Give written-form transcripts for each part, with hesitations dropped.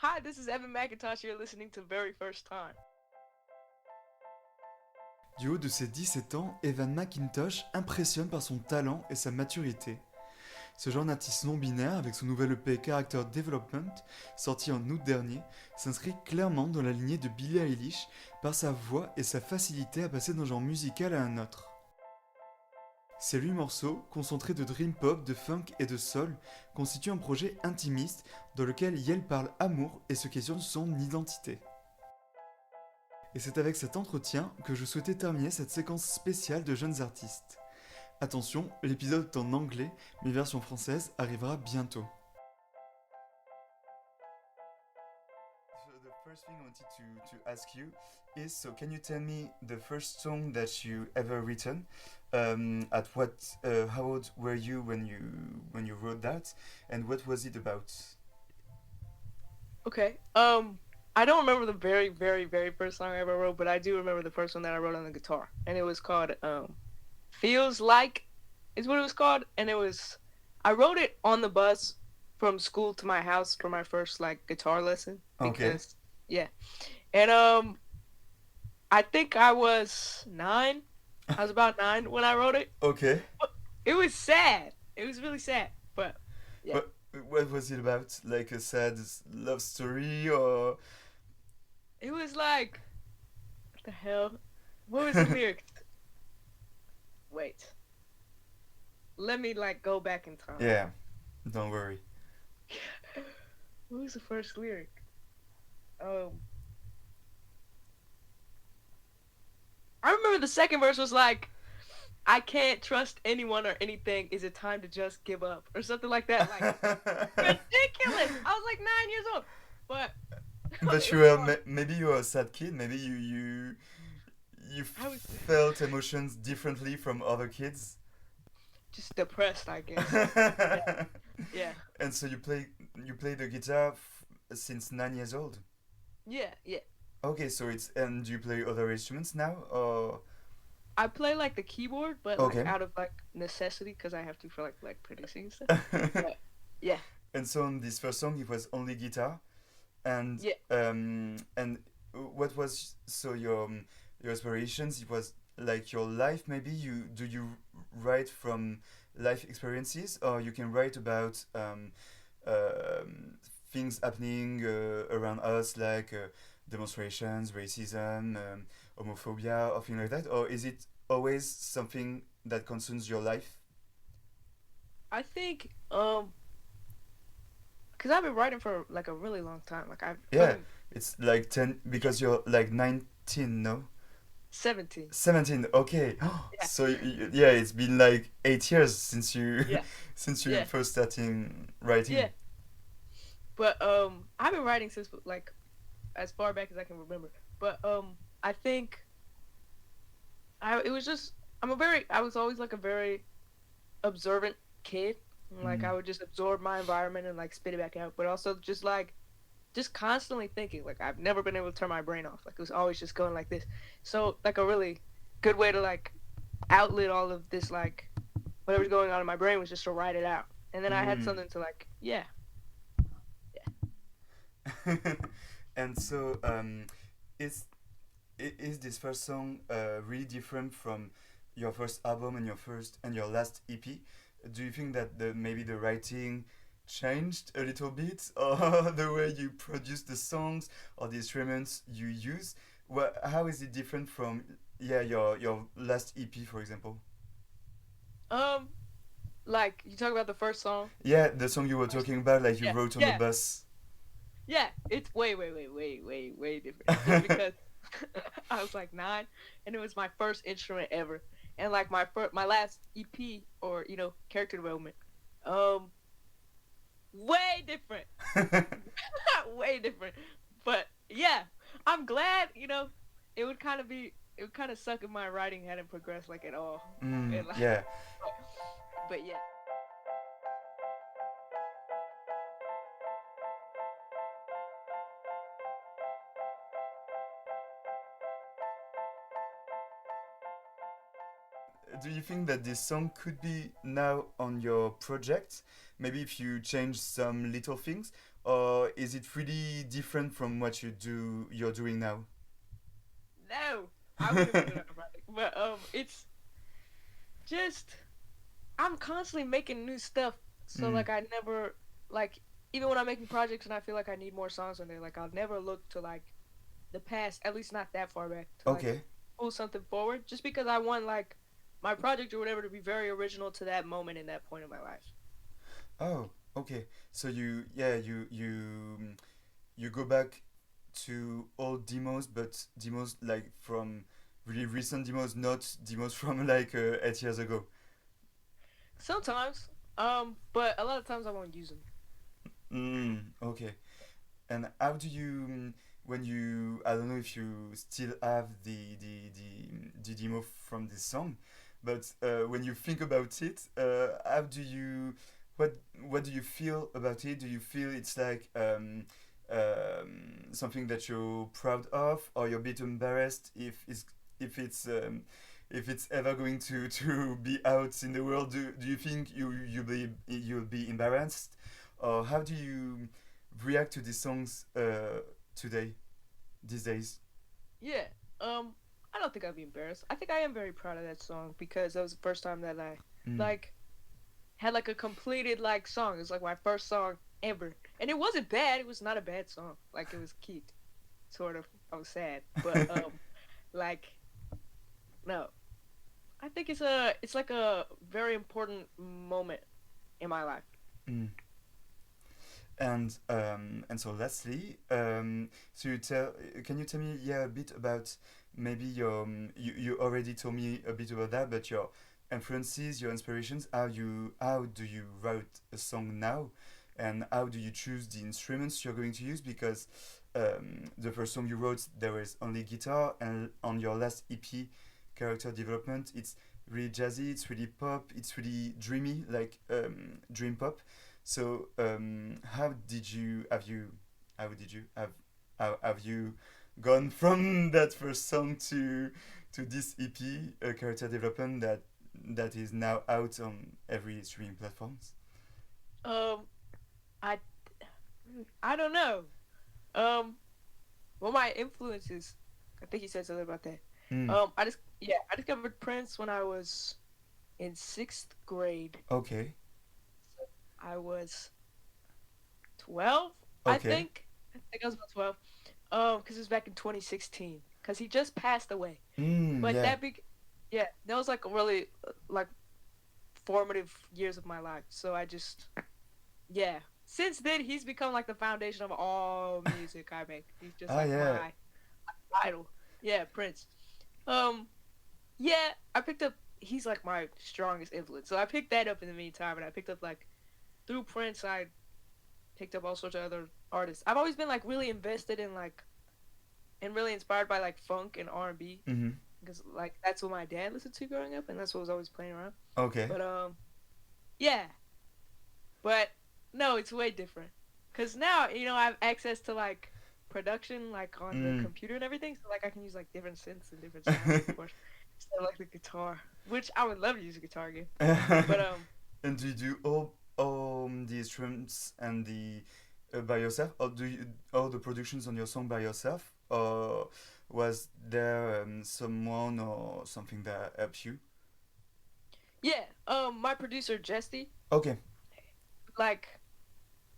Hi, this is Evann McIntosh. You're listening to Very First Time. Du haut de ses 17 ans, Evann McIntosh impressionne par son talent et sa maturité. Ce jeune artiste non-binaire, avec son nouvel EP Character Development, sorti en août dernier, s'inscrit clairement dans la lignée de Billie Eilish par sa voix et sa facilité à passer d'un genre musical à un autre. Ces 8 morceaux, concentrés de dream pop, de funk et de soul, constituent un projet intimiste dans lequel Yel parle amour et se questionne son identité. Et c'est avec cet entretien que je souhaitais terminer cette séquence spéciale de jeunes artistes. Attention, l'épisode est en anglais, mais version française arrivera bientôt. So the first thing I wanted to ask you is, so can you tell me the first song that you ever written? At what, how old were you when you wrote that, and what was it about? Okay. I don't remember the very, very, very first song I ever wrote, but I do remember the first one that I wrote on the guitar, and it was called "Feels Like," is what it was called, and I wrote it on the bus from school to my house for my first like guitar lesson Okay. because yeah, and I think I was 9. I was about 9 when I wrote it. Okay. It was sad. It was really sad, but yeah. But what was it about? Like a sad love story or? It was like, what the hell? What was the lyrics? Wait. Let me like go back in time. Yeah, don't worry. What was the first lyric? Um, I remember the second verse was like, I can't trust anyone or anything. Is it time to just give up? Or something like that. Like, ridiculous. I was like 9 years old. But But it you was were fun. maybe you were a sad kid. Maybe you I was felt emotions differently from other kids. just depressed, I guess. Yeah. And so you play the guitar since 9 years old. Yeah, yeah. Okay, so it's and do you play other instruments now or? I play like the keyboard, but like Okay. out of like necessity because I have to for like producing and stuff. But yeah, And so on this first song, it was only guitar, yeah. and what was so your aspirations? It was like your life. Maybe you write from life experiences, or you can write about things happening around us, like demonstrations, racism, homophobia, or things like that, or is it always something that concerns your life? I think because I've been writing for like a really long time. Like I've Yeah, from it's like 10 yeah because you're like 19, no? 17. 17. Okay. Yeah, So yeah, it's been like 8 years since you yeah, since you yeah, first starting yeah. writing. But I've been writing since like as far back as I can remember. But I think I it was just I was always like a very observant kid. Like I Mm. would just absorb my environment and like spit it back out, but also just constantly thinking. Like I've never been able to turn my brain off. Like it was always just going like this. So like a really good way to like outlet all of this like whatever's going on in my brain was just to write it out. And then I had Mm. something to like yeah. And so is is this first song really different from your first album and your last EP? Do you think that maybe the writing changed a little bit, or the way you produce the songs or the instruments you use? How is it different from your last EP, for example? Um like you talk about the first song. Yeah, the song you were First, talking about, like you yeah. wrote on the Yeah. bus. Yeah, it's way different. Just because I was like 9 and it was my first instrument ever. And like my last EP or character development um way different. Way different. But yeah, I'm glad, it would kind of suck if my writing hadn't progressed like at all. And like Yeah. but yeah. Do you think that this song could be now on your project? Maybe if you change some little things, or is it really different from what you're doing now? No, I would never do that project. But it's just I'm constantly making new stuff. So Mm, like I never like even when I'm making projects and I feel like I need more songs on there, like I'll never look to like the past, at least not that far back, to like okay. pull something forward. Just because I want like my project or whatever to be very original to that moment in that point of my life. Oh, okay. So you go back to old demos, but demos like from really recent demos, not demos from like 8 years ago. Sometimes, but a lot of times I won't use them. Okay. And how do you, when you, I don't know if you still have the demo from this song, but when you think about it, how do you, what do you feel about it? Do you feel it's like something that you're proud of, or you're a bit embarrassed if it's if it's ever going to be out in the world? Do you think you'll be embarrassed, or how do you react to these songs today, these days? Yeah. Um, I don't think I'd be embarrassed. I think I am very proud of that song because that was the first time that I Mm. like had like a completed like song. It was like my first song ever, and it wasn't bad. It was not a bad song. Like it was cute, sort of. I was sad, but like no, I think it's like a very important moment in my life. Mm. And so lastly, so can you tell me, yeah, a bit about maybe your you already told me a bit about that, but your influences, your inspirations, how do you write a song now, and how do you choose the instruments you're going to use? Because the first song you wrote, there was only guitar, and on your last EP, character development, it's really jazzy, it's really pop, it's really dreamy, like dream pop. So, how did you have you gone from that first song to this EP, character development that is now out on every streaming platforms? Um, I I don't know. Um, well, my influences. I think you said something about that. Mm, I discovered Prince when I was in sixth grade. okay, I was 12, I okay. think. I think I was about 12. Because it was back in 2016. Because he just passed away. But Yeah. yeah, that was like a really like formative years of my life. So I just, yeah. Since then, he's become like the foundation of all music I make. He's just Ah, like yeah. my idol. Yeah, Prince. Um, yeah, I picked up. He's like my strongest influence. So I picked that up in the meantime, and I picked up like through Prince. I picked up all sorts of other artists. I've always been like really invested in like and really inspired by like funk and R&B Mm-hmm. because like that's what my dad listened to growing up, and that's what was always playing around. Okay. But yeah, but no, it's way different because now I have access to like production like on the Mm. computer and everything, so like I can use like different synths and different sounds, of course, instead of like the guitar, which I would love to use a guitar again. But And do you do all the instruments and the by yourself, or do you all the productions on your song by yourself, or was there someone or something that helped you? yeah, my producer Jesty, Okay. like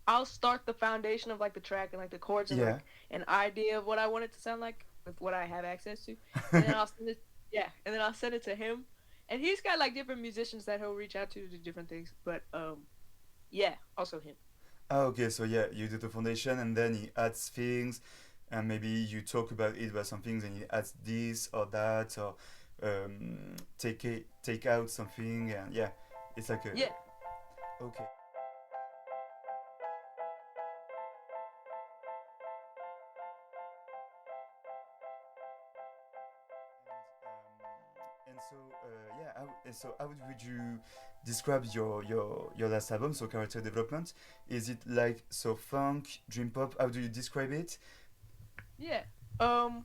I'll start the foundation of like the track and like the chords and Yeah. like an idea of what I want it to sound like with what I have access to, and then I'll send it. Yeah, and then I'll send it to him, and he's got like different musicians that he'll reach out to do different things. But yeah, also him. Ah, okay. So yeah, you do the foundation, and then he adds things, and maybe you talk about it about some things, and he adds this or that, or take out something, and yeah, it's like a Yeah. okay. And so, yeah, and so how would you describe your last album? So, character development, is it like so funk, dream pop? How do you describe it? Yeah. Um,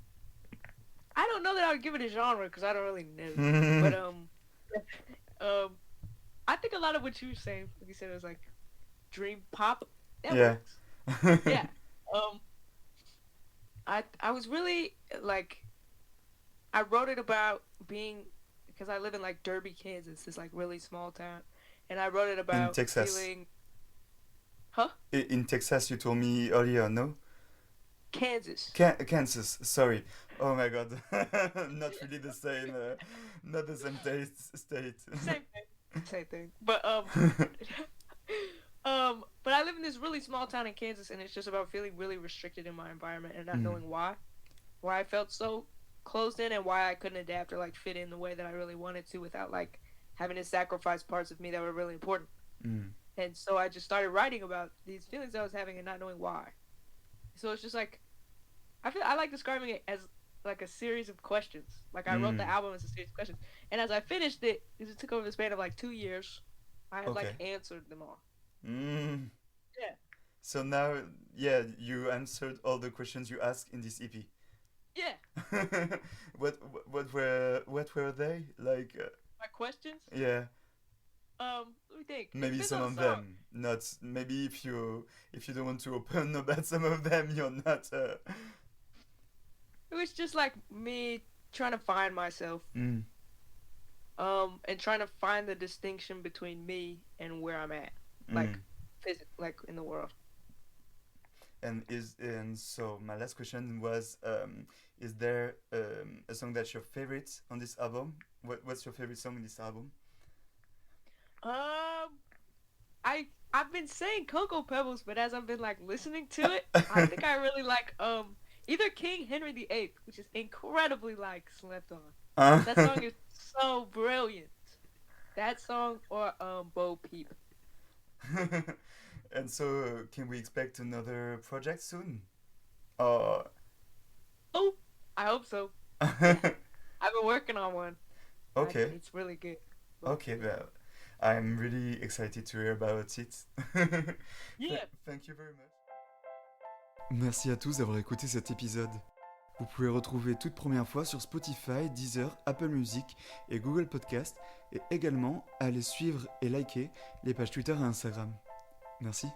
I don't know that I would give it a genre because I don't really know. But um, I think a lot of what you were saying, like you said, it was like dream pop. That Yeah. works. Yeah. Um, I was really like I wrote it about being because I live in like Derby, Kansas. It's like really small town, and I wrote it In about Texas. feeling, huh? In Texas, you told me earlier, no? Kansas. Kansas, sorry. Oh my god. Not really the same, not the same state. Same thing. Same thing. But but I live in this really small town in Kansas, and it's just about feeling really restricted in my environment and not Mm, knowing why I felt so closed in, and why I couldn't adapt or like fit in the way that I really wanted to without like having to sacrifice parts of me that were really important. mm, And so I just started writing about these feelings I was having and not knowing why. So it's just like I like describing it as like a series of questions. Like I wrote the mm. album as a series of questions, and as I finished it, because it took over the span of like 2 years, I had like Okay. answered them all. Mm. Yeah, So now, yeah, you answered all the questions you asked in this EP. yeah. What were they? Like, My questions. yeah, Let me think. It maybe depends some on the of song. them. Not maybe if you don't want to open about some of them, you're not. It was just like me trying to find myself, Mm, and trying to find the distinction between me and where I'm at, like, mm. like in the world. And so my last question was, is there a song that's your favorite on this album? What's your favorite song in this album? Um, I've been saying Cocoa Pebbles, but as I've been like listening to it, I think I really like either King Henry VIII, which is incredibly like slept on. That song is so brilliant. That song or Bo Peep. And so, can we expect another project soon? Or Oh, I hope so. Yeah, I've been working on one. okay, It's really good. Bo okay, Peep. well, I'm really excited to hear about it. Yeah. Thank you very much. Merci à tous d'avoir écouté cet épisode. Vous pouvez retrouver toute première fois sur Spotify, Deezer, Apple Music et Google Podcast, et également aller suivre et liker les pages Twitter et Instagram. Merci.